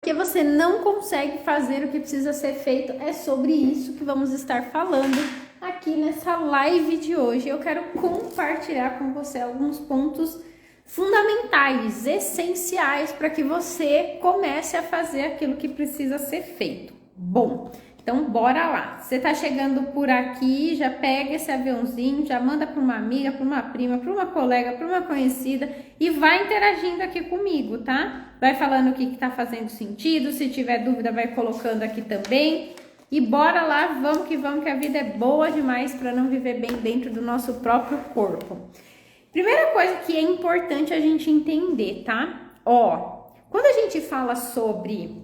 que você não consegue fazer o que precisa ser feito. É sobre isso que vamos estar falando aqui nessa live de hoje. Eu quero compartilhar com você alguns pontos fundamentais, essenciais para que você comece a fazer aquilo que precisa ser feito. Bom, então bora lá. Você tá chegando por aqui, já pega esse aviãozinho, já manda para uma amiga, para uma prima, para uma colega, para uma conhecida e vai interagindo aqui comigo, tá? Vai falando o que tá fazendo sentido, se tiver dúvida vai colocando aqui também. E bora lá, vamos, que a vida é boa demais para não viver bem dentro do nosso próprio corpo. Primeira coisa que é importante a gente entender, tá? Quando a gente fala sobre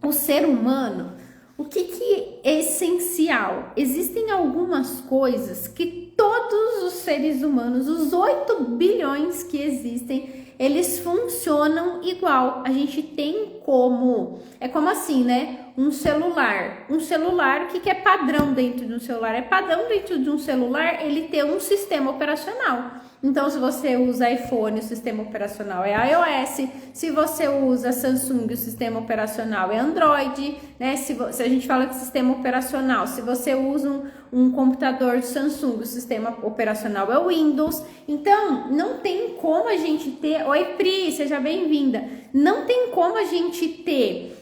o ser humano, o que é essencial? Existem algumas coisas que todos os seres humanos, os 8 bilhões que existem, eles funcionam igual. A gente tem como... É como assim, né? Um celular, o que é padrão dentro de um celular? É padrão dentro de um celular ele ter um sistema operacional. Então, se você usa iPhone, o sistema operacional é iOS. Se você usa Samsung, o sistema operacional é Android, né? Se a gente fala de sistema operacional, se você usa um computador Samsung, o sistema operacional é Windows. Então, não tem como a gente ter... Oi, Pri, seja bem-vinda. Não tem como a gente ter...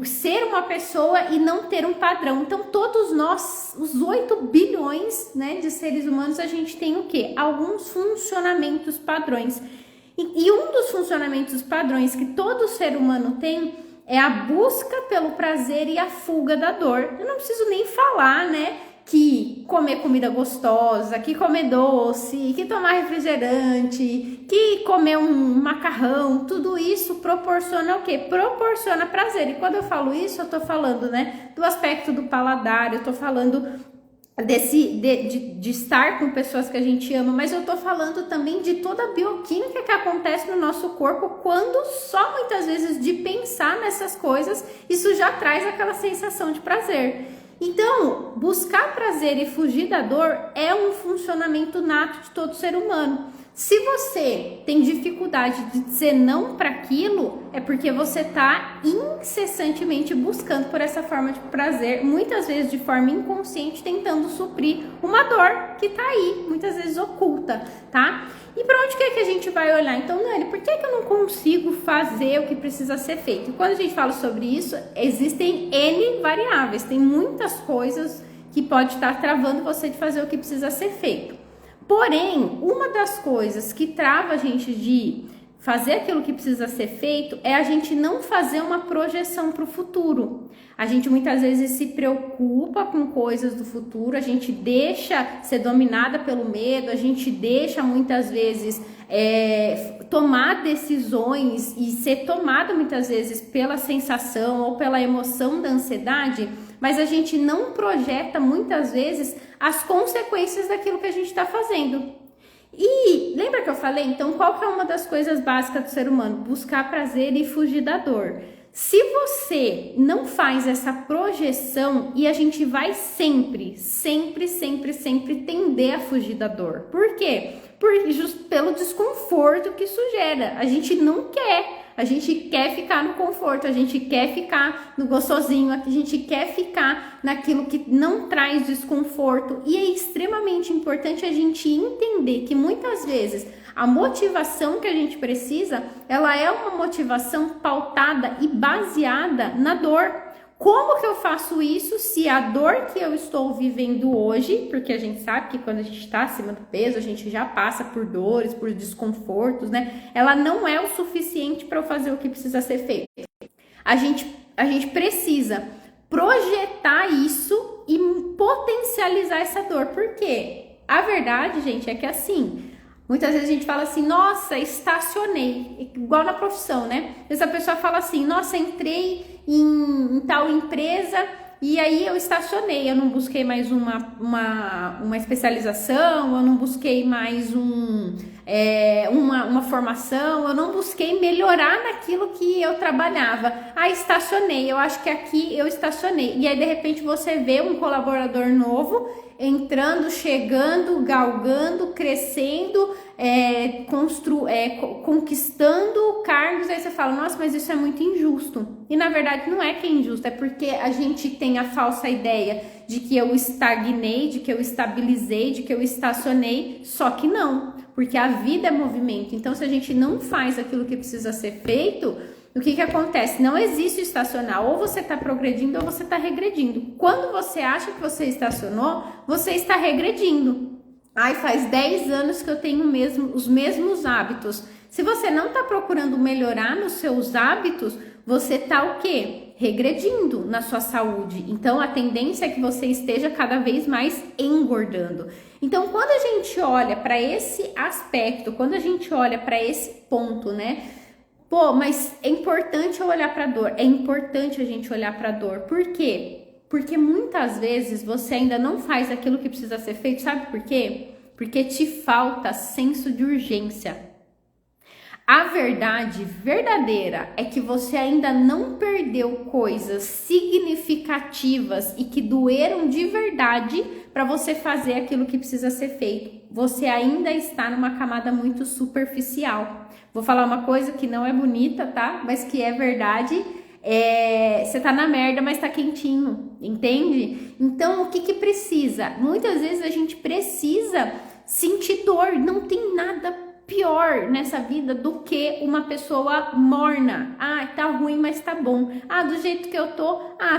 ser uma pessoa e não ter um padrão. Então todos nós, os 8 bilhões, né, de seres humanos, a gente tem o quê? Alguns funcionamentos padrões. E um dos funcionamentos padrões que todo ser humano tem é a busca pelo prazer e a fuga da dor. Eu não preciso nem falar, né, que comer comida gostosa, que comer doce, que tomar refrigerante, que comer um macarrão, tudo isso proporciona o quê? Proporciona prazer. E quando eu falo isso, eu tô falando, né, do aspecto do paladar, eu tô falando de estar com pessoas que a gente ama, mas eu tô falando também de toda a bioquímica que acontece no nosso corpo quando só muitas vezes de pensar nessas coisas, isso já traz aquela sensação de prazer. Então, buscar prazer e fugir da dor é um funcionamento nato de todo ser humano. Se você tem dificuldade de dizer não para aquilo, é porque você está incessantemente buscando por essa forma de prazer, muitas vezes de forma inconsciente, tentando suprir uma dor que está aí, muitas vezes oculta, tá? E para onde que é que a gente vai olhar? Então, Nani, por que eu não consigo fazer o que precisa ser feito? E quando a gente fala sobre isso, existem N variáveis, tem muitas coisas que pode estar travando você de fazer o que precisa ser feito. Porém, uma das coisas que trava a gente de fazer aquilo que precisa ser feito é a gente não fazer uma projeção para o futuro. A gente muitas vezes se preocupa com coisas do futuro, a gente deixa ser dominada pelo medo, a gente deixa muitas vezes tomar decisões e ser tomada muitas vezes pela sensação ou pela emoção da ansiedade, mas a gente não projeta muitas vezes as consequências daquilo que a gente está fazendo. E lembra que eu falei? Então, qual que é uma das coisas básicas do ser humano? Buscar prazer e fugir da dor. Se você não faz essa projeção, e a gente vai sempre tender a fugir da dor. Por quê? Pelo desconforto que isso gera. A gente não quer. A gente quer ficar no conforto, a gente quer ficar no gostosinho, a gente quer ficar naquilo que não traz desconforto. E é extremamente importante a gente entender que muitas vezes a motivação que a gente precisa, ela é uma motivação pautada e baseada na dor. Como que eu faço isso se a dor que eu estou vivendo hoje, porque a gente sabe que quando a gente está acima do peso, a gente já passa por dores, por desconfortos, né? Ela não é o suficiente para eu fazer o que precisa ser feito. A gente precisa projetar isso e potencializar essa dor. Por quê? A verdade, gente, é que assim... Muitas vezes a gente fala assim, nossa, estacionei, igual na profissão, né? Às vezes a pessoa fala assim, nossa, entrei em tal empresa e aí eu estacionei, eu não busquei mais uma especialização, eu não busquei mais uma formação, eu não busquei melhorar naquilo que eu trabalhava. Ah, estacionei, eu acho que aqui eu estacionei. E aí, de repente, você vê um colaborador novo entrando, chegando, galgando, crescendo, conquistando cargos. Aí você fala, nossa, mas isso é muito injusto. E na verdade não é que é injusto, é porque a gente tem a falsa ideia de que eu estagnei, de que eu estabilizei, de que eu estacionei, só que não, porque a vida é movimento. Então se a gente não faz aquilo que precisa ser feito, o que acontece? Não existe estacionar, ou você está progredindo ou você está regredindo. Quando você acha que você estacionou, você está regredindo. Ai, faz 10 anos que eu tenho os mesmos hábitos. Se você não está procurando melhorar nos seus hábitos, você está o quê? Regredindo na sua saúde. Então, a tendência é que você esteja cada vez mais engordando. Então, quando a gente olha para esse aspecto, quando a gente olha para esse ponto, né? Pô, mas é importante eu olhar para a dor. É importante a gente olhar para a dor. Por quê? Porque muitas vezes você ainda não faz aquilo que precisa ser feito. Sabe por quê? Porque te falta senso de urgência. A verdade verdadeira é que você ainda não perdeu coisas significativas e que doeram de verdade para você fazer aquilo que precisa ser feito. Você ainda está numa camada muito superficial. Vou falar uma coisa que não é bonita, tá? Mas que é verdade. Você tá na merda, mas tá quentinho, entende? Então, o que precisa? Muitas vezes a gente precisa sentir dor. Não tem nada pior nessa vida do que uma pessoa morna. Ah, tá ruim, mas tá bom. Ah, do jeito que eu tô,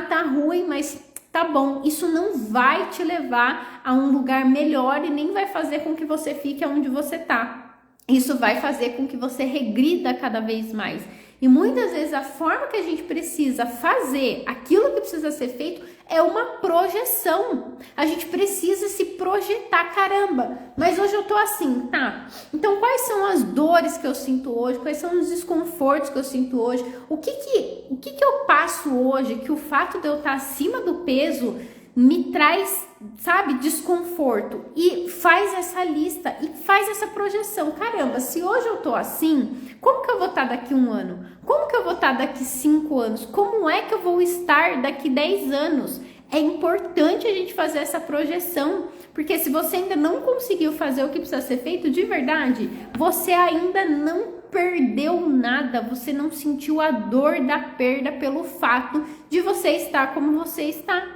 tá ruim, mas tá bom. Isso não vai te levar a um lugar melhor e nem vai fazer com que você fique onde você tá. Isso vai fazer com que você regrida cada vez mais. E muitas vezes a forma que a gente precisa fazer aquilo que precisa ser feito é uma projeção. A gente precisa se projetar, caramba, mas hoje eu tô assim, tá? Então quais são as dores que eu sinto hoje? Quais são os desconfortos que eu sinto hoje? O que eu passo hoje que o fato de eu estar acima do peso me traz, sabe, desconforto? E faz essa lista e faz essa projeção. Caramba, se hoje eu tô assim, como que eu vou estar daqui 1 ano? Como que eu vou estar daqui 5 anos? Como é que eu vou estar daqui 10 anos? É importante a gente fazer essa projeção, porque se você ainda não conseguiu fazer o que precisa ser feito de verdade, você ainda não perdeu nada, você não sentiu a dor da perda pelo fato de você estar como você está.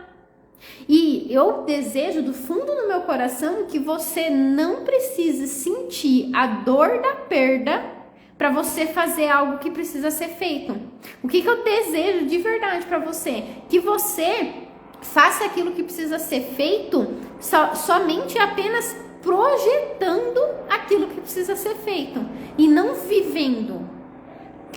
E eu desejo do fundo do meu coração que você não precise sentir a dor da perda para você fazer algo que precisa ser feito. O que eu desejo de verdade para você? Que você faça aquilo que precisa ser feito somente apenas projetando aquilo que precisa ser feito e não vivendo.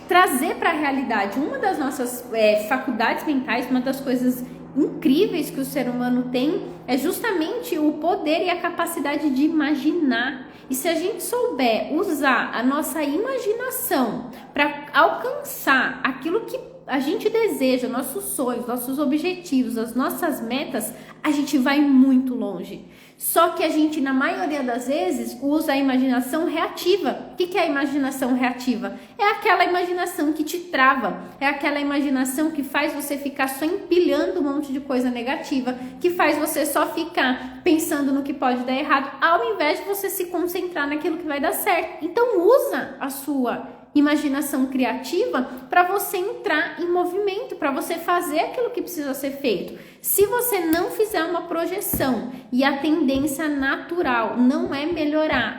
Trazer para a realidade. Uma das nossas faculdades mentais, uma das coisas incríveis que o ser humano tem é justamente o poder e a capacidade de imaginar. E se a gente souber usar a nossa imaginação para alcançar aquilo que a gente deseja, nossos sonhos, nossos objetivos, as nossas metas, a gente vai muito longe. Só que a gente, na maioria das vezes, usa a imaginação reativa. O que é a imaginação reativa? É aquela imaginação que te trava, é aquela imaginação que faz você ficar só empilhando um monte de coisa negativa, que faz você só ficar pensando no que pode dar errado, ao invés de você se concentrar naquilo que vai dar certo. Então usa a sua imaginação criativa para você entrar em movimento, para você fazer aquilo que precisa ser feito. Se você não fizer uma projeção e a tendência natural não é melhorar,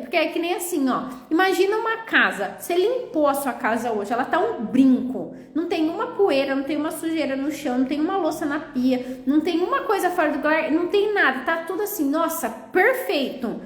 porque é que nem assim, ó. Imagina uma casa, você limpou a sua casa hoje, ela tá um brinco, não tem uma poeira, não tem uma sujeira no chão, não tem uma louça na pia, não tem uma coisa fora do lugar, não tem nada, tá tudo assim, nossa, perfeito.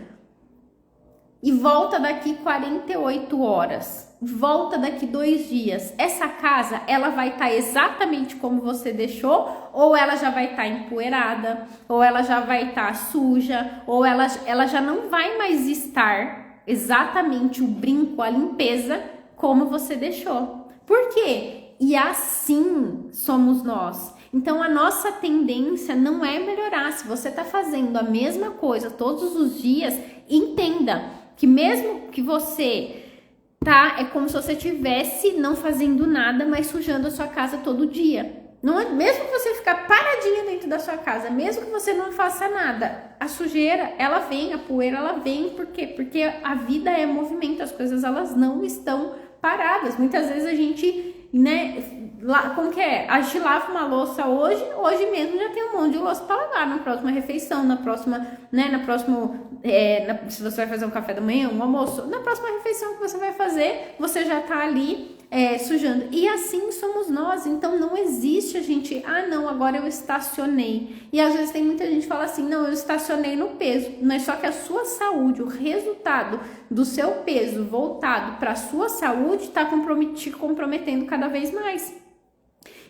E volta daqui 48 horas, volta daqui 2 dias. Essa casa, ela vai estar exatamente como você deixou, ou ela já vai estar empoeirada, ou ela já vai estar suja, ou ela já não vai mais estar exatamente o brinco, a limpeza, como você deixou. Por quê? E assim somos nós. Então a nossa tendência não é melhorar. Se você está fazendo a mesma coisa todos os dias, entenda que mesmo que você é como se você estivesse não fazendo nada, mas sujando a sua casa todo dia. Não é, mesmo que você ficar paradinha dentro da sua casa, mesmo que você não faça nada, a sujeira, ela vem, a poeira, ela vem. Por quê? Porque a vida é movimento, as coisas, elas não estão paradas. Muitas vezes a gente, né, como que é? A gente lava uma louça hoje mesmo já tem um monte de louça para lavar na próxima refeição, na próxima, né, se você vai fazer um café da manhã, um almoço, na próxima refeição que você vai fazer, você já tá ali sujando. E assim somos nós. Então não existe a gente, não, agora eu estacionei. E às vezes tem muita gente que fala assim, não, eu estacionei no peso. Mas só que a sua saúde, o resultado do seu peso voltado para a sua saúde está comprometendo cada vez mais.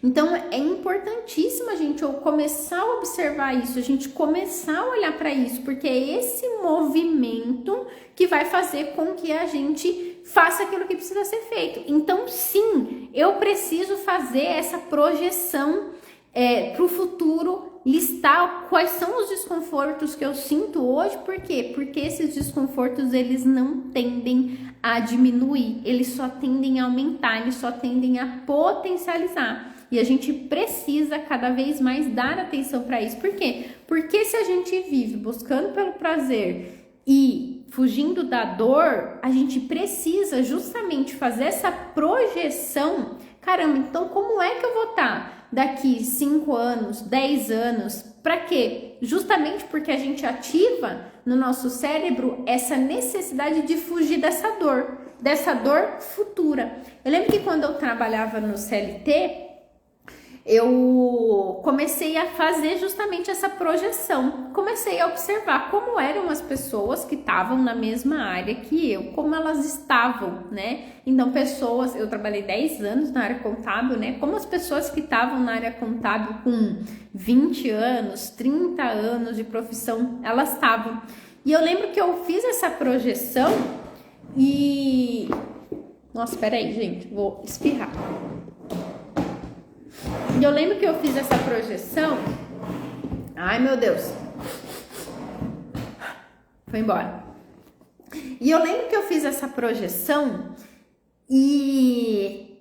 Então é importantíssimo a gente começar a observar isso, a gente começar a olhar para isso, porque é esse movimento que vai fazer com que a gente faça aquilo que precisa ser feito. Então sim, eu preciso fazer essa projeção para o futuro, listar quais são os desconfortos que eu sinto hoje. Por quê? Porque esses desconfortos, eles não tendem a diminuir, eles só tendem a aumentar, eles só tendem a potencializar. E a gente precisa cada vez mais dar atenção para isso. Por quê? Porque se a gente vive buscando pelo prazer e fugindo da dor, a gente precisa justamente fazer essa projeção. Caramba, então como é que eu vou estar daqui 5 anos, 10 anos? Para quê? Justamente porque a gente ativa no nosso cérebro essa necessidade de fugir dessa dor futura. Eu lembro que quando eu trabalhava no CLT, eu comecei a fazer justamente essa projeção, comecei a observar como eram as pessoas que estavam na mesma área que eu, como elas estavam, né? Então eu trabalhei 10 anos na área contábil, né? Como as pessoas que estavam na área contábil com 20 anos, 30 anos de profissão, elas estavam. E eu lembro que eu fiz essa projeção e... Nossa, peraí, gente, vou espirrar. E eu lembro que eu fiz essa projeção. Ai, meu Deus. Foi embora. E eu lembro que eu fiz essa projeção e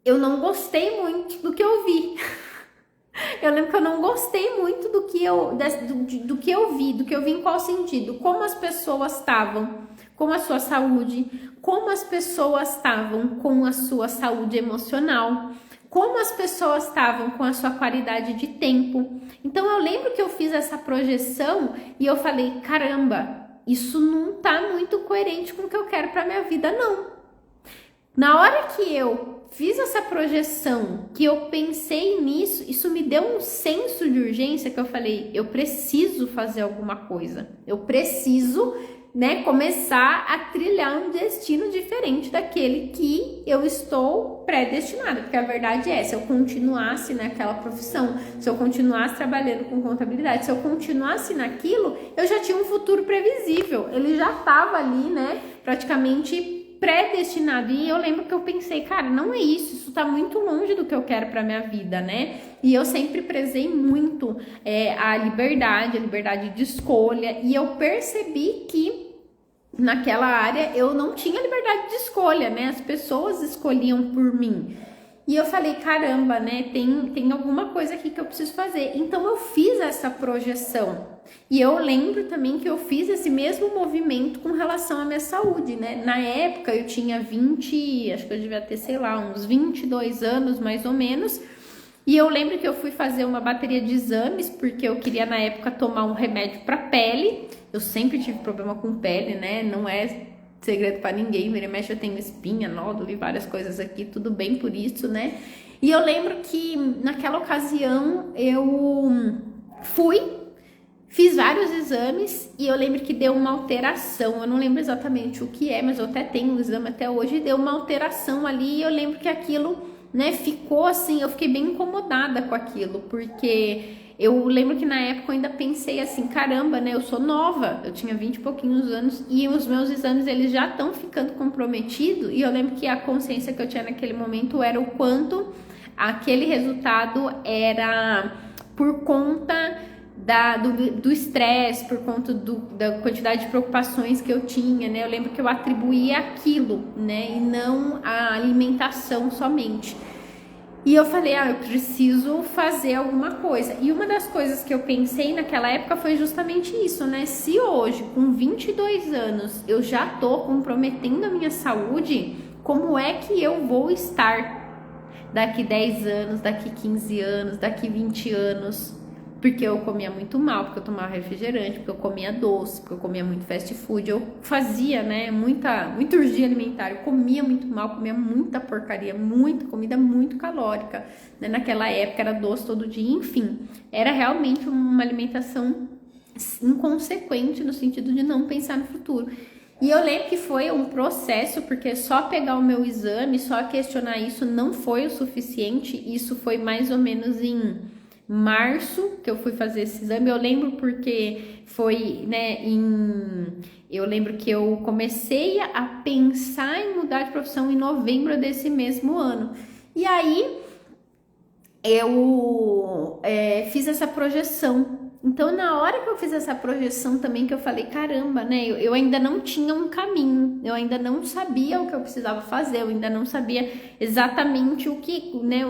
eu não gostei muito do que eu vi. Eu lembro que eu não gostei muito do que eu vi. Do que eu vi em qual sentido? Como as pessoas estavam com a sua saúde, como as pessoas estavam com a sua saúde emocional, como as pessoas estavam com a sua qualidade de tempo. Então eu lembro que eu fiz essa projeção e eu falei, caramba, isso não tá muito coerente com o que eu quero para minha vida, não. Na hora que eu fiz essa projeção, que eu pensei nisso, isso me deu um senso de urgência que eu falei, eu preciso fazer alguma coisa. Eu preciso, né, começar a trilhar um destino diferente daquele que eu estou predestinada, porque a verdade é, se eu continuasse naquela profissão, se eu continuasse trabalhando com contabilidade, se eu continuasse naquilo, eu já tinha um futuro previsível, ele já estava ali, né, praticamente predestinado. E eu lembro que eu pensei, cara, não é isso tá muito longe do que eu quero para minha vida, né? E eu sempre prezei muito a liberdade de escolha, e eu percebi que naquela área eu não tinha liberdade de escolha, né? As pessoas escolhiam por mim. E eu falei, caramba, né? Tem alguma coisa aqui que eu preciso fazer. Então eu fiz essa projeção. E eu lembro também que eu fiz esse mesmo movimento com relação à minha saúde, né? Na época eu tinha acho que eu devia ter, sei lá, uns 22 anos mais ou menos. E eu lembro que eu fui fazer uma bateria de exames, porque eu queria na época tomar um remédio para pele. Eu sempre tive problema com pele, né? Não é segredo para ninguém. Vira e mexe, eu tenho espinha, nódulo e várias coisas aqui, tudo bem por isso, né? E eu lembro que naquela ocasião eu fiz vários exames e eu lembro que deu uma alteração. Eu não lembro exatamente o que é, mas eu até tenho um exame até hoje, deu uma alteração ali e eu lembro que aquilo, né, ficou assim, eu fiquei bem incomodada com aquilo, porque eu lembro que na época eu ainda pensei assim, caramba, né, eu sou nova, eu tinha 20 e pouquinhos anos e os meus exames, eles já estão ficando comprometidos, e eu lembro que a consciência que eu tinha naquele momento era o quanto aquele resultado era por conta do estresse, por conta da quantidade de preocupações que eu tinha, né? Eu lembro que eu atribuía aquilo, né? E não a alimentação somente. E eu falei, eu preciso fazer alguma coisa. E uma das coisas que eu pensei naquela época foi justamente isso, né? Se hoje, com 22 anos, eu já tô comprometendo a minha saúde, como é que eu vou estar daqui 10 anos, daqui 15 anos, daqui 20 anos? Porque eu comia muito mal, porque eu tomava refrigerante, porque eu comia doce, porque eu comia muito fast food, eu fazia, né, muita urgia alimentar, eu comia muito mal, comia muita porcaria, muita comida muito calórica, né, naquela época era doce todo dia, enfim, era realmente uma alimentação inconsequente no sentido de não pensar no futuro. E eu lembro que foi um processo, porque só pegar o meu exame, só questionar isso não foi o suficiente, isso foi mais ou menos em março que eu fui fazer esse exame. Eu lembro porque foi, né, eu lembro que eu comecei a pensar em mudar de profissão em novembro desse mesmo ano. E aí eu fiz essa projeção. Então, na hora que eu fiz essa projeção também, que eu falei, caramba, né? Eu ainda não tinha um caminho, eu ainda não sabia o que eu precisava fazer, eu ainda não sabia exatamente o que, né?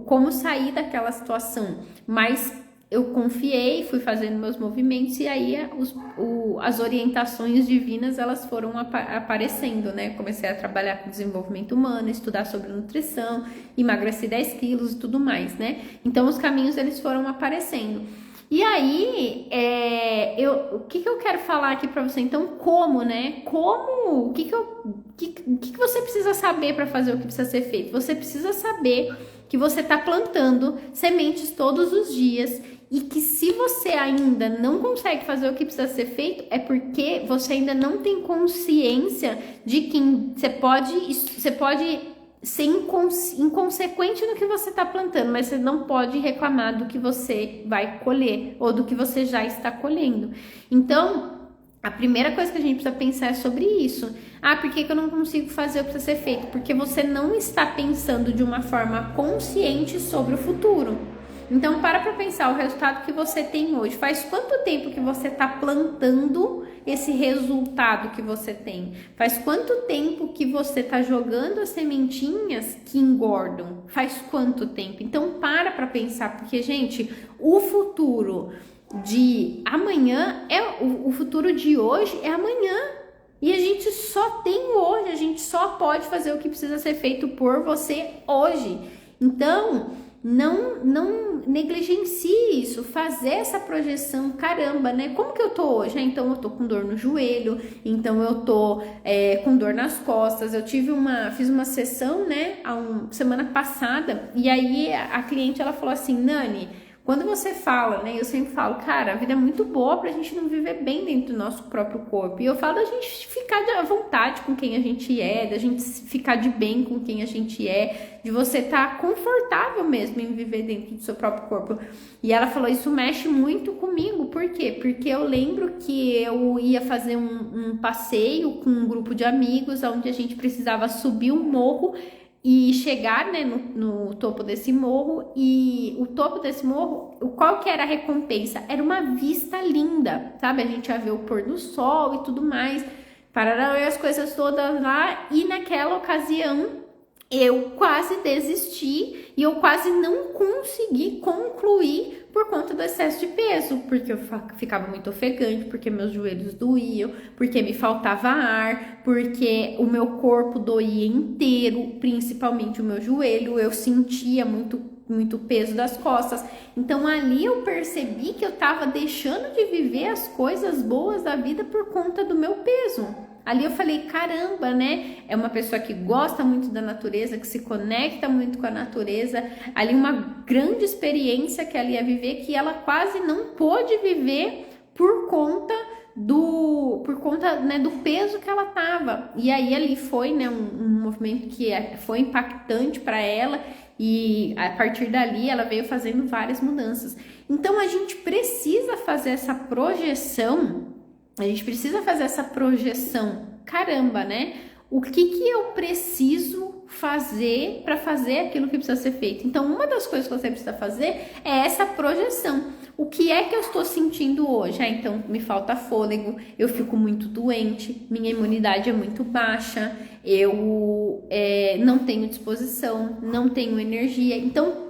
Como sair daquela situação. Mas eu confiei, fui fazendo meus movimentos e aí as orientações divinas, elas foram aparecendo, né? Comecei a trabalhar com desenvolvimento humano, estudar sobre nutrição, emagreci 10 quilos e tudo mais, né? Então, os caminhos, eles foram aparecendo. E aí, o que eu quero falar aqui pra você? Então, como, né? O que você precisa saber para fazer o que precisa ser feito? Você precisa saber que você tá plantando sementes todos os dias e que se você ainda não consegue fazer o que precisa ser feito, é porque você ainda não tem consciência de que você pode ser inconsequente no que você está plantando, mas você não pode reclamar do que você vai colher ou do que você já está colhendo. Então, a primeira coisa que a gente precisa pensar é sobre isso. Por que eu não consigo fazer o que precisa ser feito? Porque você não está pensando de uma forma consciente sobre o futuro. Então, para pensar o resultado que você tem hoje. Faz quanto tempo que você está plantando esse resultado que você tem? Faz quanto tempo que você está jogando as sementinhas que engordam? Faz quanto tempo? Então, para pensar, porque, gente, o futuro de amanhã o futuro de hoje é amanhã. E a gente só tem hoje, a gente só pode fazer o que precisa ser feito por você hoje. Então, não negligencie isso, fazer essa projeção, caramba, né? Como que eu tô hoje? Então eu tô com dor no joelho, então eu tô com dor nas costas. Eu fiz uma sessão, né, semana passada, e aí a cliente, ela falou assim, Nani, quando você fala, né, eu sempre falo, cara, a vida é muito boa pra gente não viver bem dentro do nosso próprio corpo. E eu falo da gente ficar à vontade com quem a gente é, da gente ficar de bem com quem a gente é, de você estar confortável mesmo em viver dentro do seu próprio corpo. E ela falou, isso mexe muito comigo. Por quê? Porque eu lembro que eu ia fazer um passeio com um grupo de amigos, onde a gente precisava subir um morro e chegar, né, no topo desse morro. E o topo desse morro, qual que era a recompensa? Era uma vista linda, sabe? A gente ia ver o pôr do sol e tudo mais, parará, e as coisas todas lá. E naquela ocasião eu quase desisti e eu quase não consegui concluir por conta do excesso de peso, porque eu ficava muito ofegante, porque meus joelhos doíam, porque me faltava ar, porque o meu corpo doía inteiro, principalmente o meu joelho, eu sentia muito peso das costas. Então ali eu percebi que eu tava deixando de viver as coisas boas da vida por conta do meu peso. Ali eu falei, caramba, né? É uma pessoa que gosta muito da natureza, que se conecta muito com a natureza. Ali uma grande experiência que ela ia viver, que ela quase não pôde viver por conta né, do peso que ela tava. E aí ali foi, né, um movimento que foi impactante para ela. E a partir dali ela veio fazendo várias mudanças. Então a gente precisa fazer essa projeção. Caramba, né? O que eu preciso fazer para fazer aquilo que precisa ser feito. Então, uma das coisas que você precisa fazer é essa projeção. O que é que eu estou sentindo hoje? Então, me falta fôlego, eu fico muito doente, minha imunidade é muito baixa, eu não tenho disposição, não tenho energia. Então,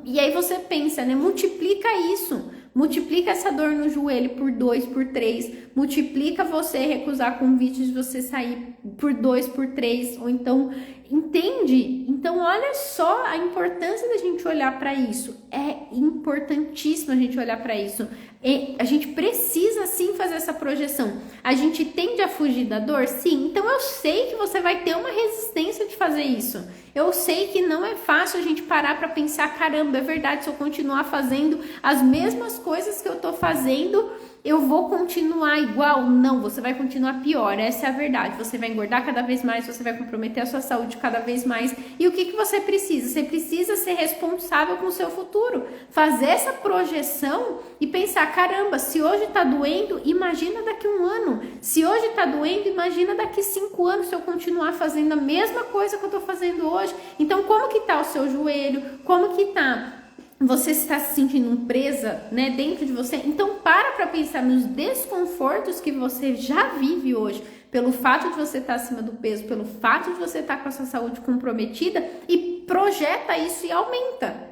e aí você pensa, né? Multiplica isso. Multiplica essa dor no joelho por 2, por 3. Multiplica você recusar convites de você sair por 2, por 3. Ou então, entende? Então, olha só a importância da gente olhar para isso. É importantíssimo a gente olhar para isso. A gente precisa sim fazer essa projeção. A gente tende a fugir da dor? Sim. Então eu sei que você vai ter uma resistência de fazer isso. Eu sei que não é fácil a gente parar para pensar, caramba, é verdade, se eu continuar fazendo as mesmas coisas que eu tô fazendo, eu vou continuar igual? Não, você vai continuar pior, essa é a verdade. Você vai engordar cada vez mais, você vai comprometer a sua saúde cada vez mais. E o que você precisa? Você precisa ser responsável com o seu futuro. Fazer essa projeção e pensar, caramba, se hoje tá doendo, imagina daqui 1 ano. Se hoje tá doendo, imagina daqui 5 anos se eu continuar fazendo a mesma coisa que eu tô fazendo hoje. Então, como que tá o seu joelho? Como que tá? Você está se sentindo presa, né, dentro de você? Então para pensar nos desconfortos que você já vive hoje, pelo fato de você estar acima do peso, pelo fato de você estar com a sua saúde comprometida, e projeta isso e aumenta.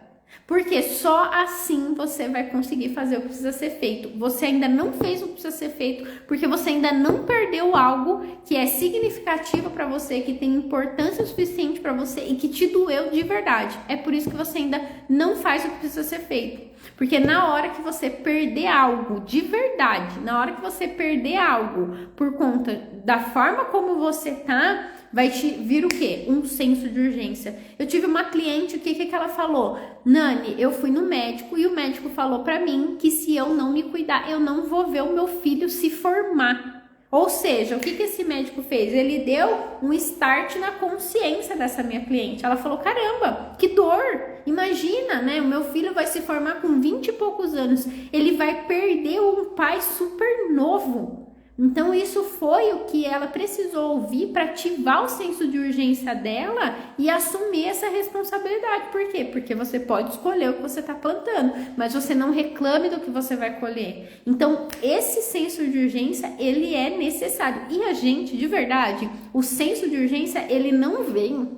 Porque só assim você vai conseguir fazer o que precisa ser feito. Você ainda não fez o que precisa ser feito, porque você ainda não perdeu algo que é significativo para você, que tem importância suficiente para você e que te doeu de verdade. É por isso que você ainda não faz o que precisa ser feito. Porque na hora que você perder algo de verdade, na hora que você perder algo por conta da forma como você tá, vai te vir o quê? Um senso de urgência. Eu tive uma cliente, o que ela falou? Nani, eu fui no médico e o médico falou pra mim que se eu não me cuidar, eu não vou ver o meu filho se formar. Ou seja, o que esse médico fez? Ele deu um start na consciência dessa minha cliente. Ela falou, caramba, que dor! Imagina, né? O meu filho vai se formar com 20 e poucos anos. Ele vai perder um pai super novo. Então isso foi o que ela precisou ouvir para ativar o senso de urgência dela e assumir essa responsabilidade. Por quê? Porque você pode escolher o que você está plantando, mas você não reclame do que você vai colher. Então esse senso de urgência, ele é necessário. E a gente, de verdade, o senso de urgência, ele não vem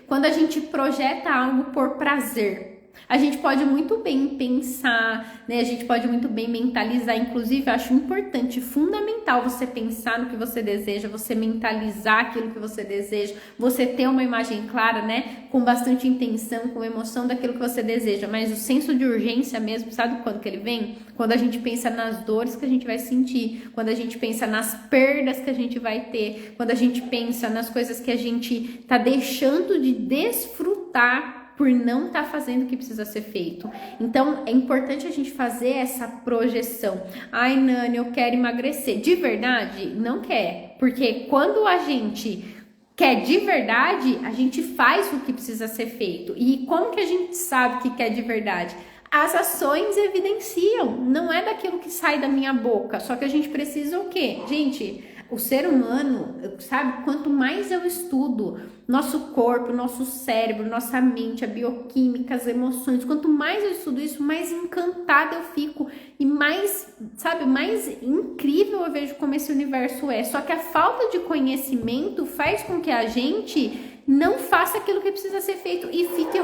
quando a gente projeta algo por prazer. A gente pode muito bem pensar, né? A gente pode muito bem mentalizar. Inclusive, eu acho importante, fundamental você pensar no que você deseja, você mentalizar aquilo que você deseja, você ter uma imagem clara, né? Com bastante intenção, com emoção daquilo que você deseja. Mas o senso de urgência mesmo, sabe quando que ele vem? Quando a gente pensa nas dores que a gente vai sentir, quando a gente pensa nas perdas que a gente vai ter, quando a gente pensa nas coisas que a gente tá deixando de desfrutar por não estar fazendo o que precisa ser feito. Então, é importante a gente fazer essa projeção. Ai, Nani, eu quero emagrecer. De verdade? Não quer. Porque quando a gente quer de verdade, a gente faz o que precisa ser feito. E como que a gente sabe que quer de verdade? As ações evidenciam. Não é daquilo que sai da minha boca. Só que a gente precisa o quê? Gente, o ser humano, sabe, quanto mais eu estudo nosso corpo, nosso cérebro, nossa mente, a bioquímica, as emoções, quanto mais eu estudo isso, mais encantada eu fico e mais, sabe, mais incrível eu vejo como esse universo é. Só que a falta de conhecimento faz com que a gente não faça aquilo que precisa ser feito e fique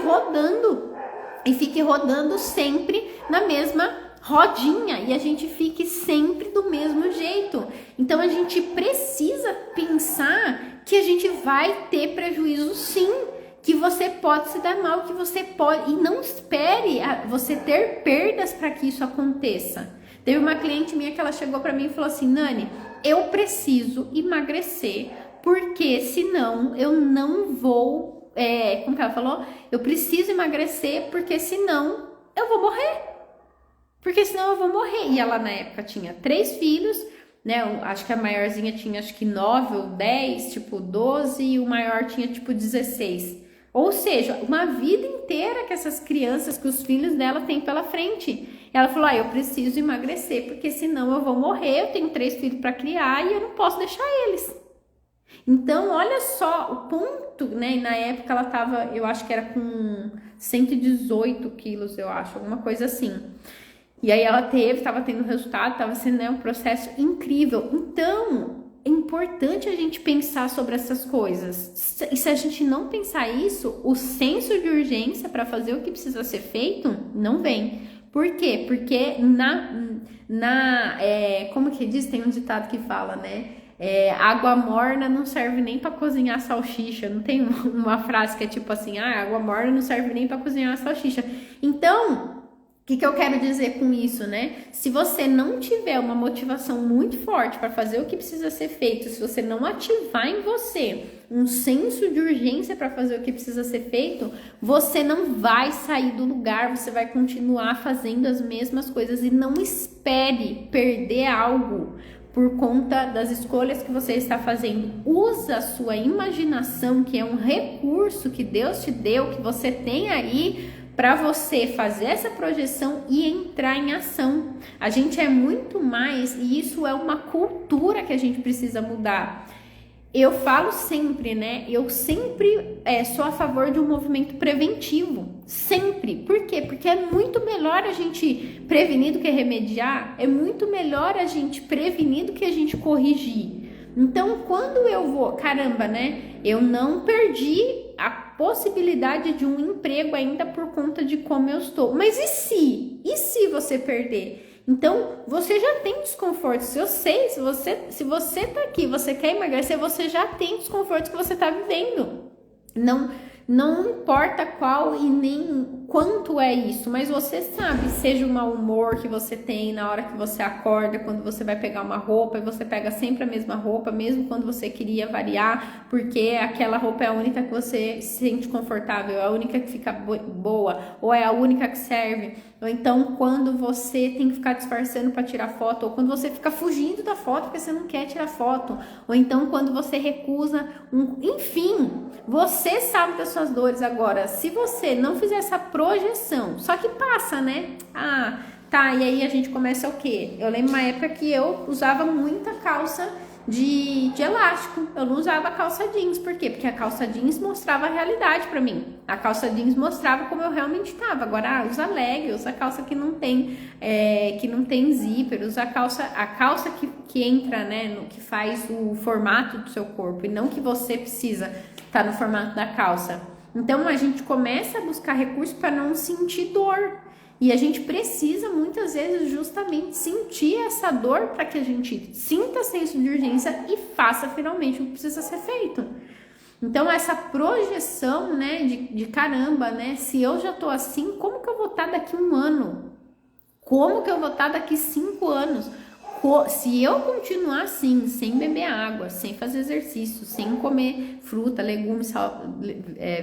rodando sempre na mesma rodinha e a gente fique sempre do mesmo jeito. Então a gente precisa pensar que a gente vai ter prejuízo sim, que você pode se dar mal, que você pode, e não espere você ter perdas para que isso aconteça. Teve uma cliente minha que ela chegou para mim e falou assim, Nani, eu preciso emagrecer porque senão eu não vou, como que ela falou? Eu preciso emagrecer porque senão eu vou morrer. Porque senão eu vou morrer. E ela na época tinha 3 filhos, né? Acho que a maiorzinha tinha acho que 9 ou 10, tipo 12, e o maior tinha tipo 16. Ou seja, uma vida inteira que essas crianças, que os filhos dela têm pela frente. E ela falou, eu preciso emagrecer, porque senão eu vou morrer, eu tenho 3 filhos para criar e eu não posso deixar eles. Então, olha só o ponto, né? E na época ela tava, eu acho que era com 118 quilos, eu acho, alguma coisa assim. E aí ela tava tendo resultado, tava sendo, né, um processo incrível. Então, é importante a gente pensar sobre essas coisas. E se a gente não pensar isso, o senso de urgência para fazer o que precisa ser feito não vem. Por quê? Porque como que diz? Tem um ditado que fala, né? Água morna não serve nem para cozinhar salsicha. Não tem uma frase que é tipo assim, água morna não serve nem para cozinhar salsicha. Então, o que eu quero dizer com isso, né? Se você não tiver uma motivação muito forte para fazer o que precisa ser feito, se você não ativar em você um senso de urgência para fazer o que precisa ser feito, você não vai sair do lugar, você vai continuar fazendo as mesmas coisas e não espere perder algo por conta das escolhas que você está fazendo. Usa a sua imaginação, que é um recurso que Deus te deu, que você tem aí, para você fazer essa projeção e entrar em ação. A gente é muito mais, e isso é uma cultura que a gente precisa mudar. Eu falo sempre, né? Eu sempre sou a favor de um movimento preventivo. Sempre. Por quê? Porque é muito melhor a gente prevenir do que remediar. É muito melhor a gente prevenir do que a gente corrigir. Então, quando eu vou... Caramba, né? Eu não perdi a possibilidade de um emprego ainda por conta de como eu estou. Mas e se? E se você perder? Então, você já tem desconforto. Se você tá aqui, você quer emagrecer, você já tem desconforto que você tá vivendo. Não importa qual e nem quanto é isso, mas você sabe, seja o mau humor que você tem na hora que você acorda, quando você vai pegar uma roupa e você pega sempre a mesma roupa, mesmo quando você queria variar, porque aquela roupa é a única que você se sente confortável, é a única que fica boa, ou é a única que serve. Ou então quando você tem que ficar disfarçando para tirar foto, ou quando você fica fugindo da foto porque você não quer tirar foto, ou então quando você recusa enfim, você sabe das suas dores. Agora, se você não fizer essa projeção, só que passa, né? Tá, e aí a gente começa o quê? Eu lembro uma época que eu usava muita calça de elástico, eu não usava calça jeans. Por quê? Porque a calça jeans mostrava a realidade pra mim, a calça jeans mostrava como eu realmente estava. Agora, usa leg, usa calça que não tem zíper, usa a calça que entra, né, no que faz o formato do seu corpo, e não que você precisa estar no formato da calça. Então, a gente começa a buscar recursos para não sentir dor. E a gente precisa, muitas vezes, justamente sentir essa dor para que a gente sinta senso de urgência e faça finalmente o que precisa ser feito. Então, essa projeção, né, de caramba, né, se eu já tô assim, como que eu vou estar daqui 1 ano? Como que eu vou estar daqui 5 anos? Se eu continuar assim, sem beber água, sem fazer exercício, sem comer fruta, legumes,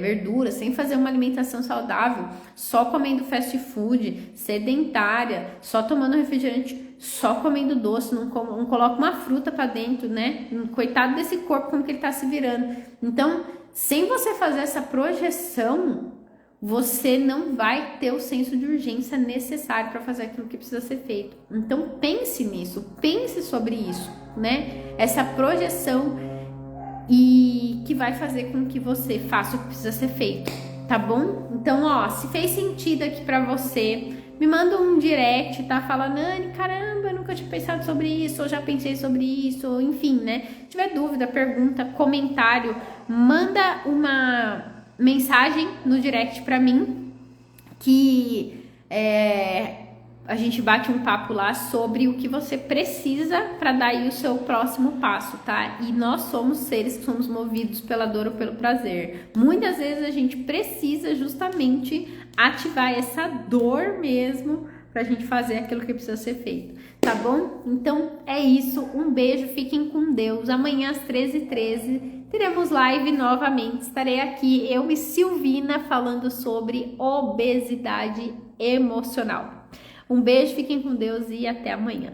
verduras, sem fazer uma alimentação saudável, só comendo fast food, sedentária, só tomando refrigerante, só comendo doce, não coloca uma fruta para dentro, né? Coitado desse corpo, como que ele tá se virando. Então, sem você fazer essa projeção, você não vai ter o senso de urgência necessário para fazer aquilo que precisa ser feito. Então pense nisso, pense sobre isso, né? Essa projeção e que vai fazer com que você faça o que precisa ser feito, tá bom? Então, se fez sentido aqui para você, me manda um direct, tá? Fala, Nani, caramba, eu nunca tinha pensado sobre isso, ou já pensei sobre isso, ou enfim, né? Se tiver dúvida, pergunta, comentário, manda uma mensagem no direct para mim, que a gente bate um papo lá sobre o que você precisa para dar aí o seu próximo passo, tá? E nós somos seres que somos movidos pela dor ou pelo prazer. Muitas vezes a gente precisa justamente ativar essa dor mesmo pra gente fazer aquilo que precisa ser feito, tá bom? Então é isso, um beijo, fiquem com Deus. Amanhã às 13h13 teremos live novamente, estarei aqui, eu e Silvina, falando sobre obesidade emocional. Um beijo, fiquem com Deus e até amanhã.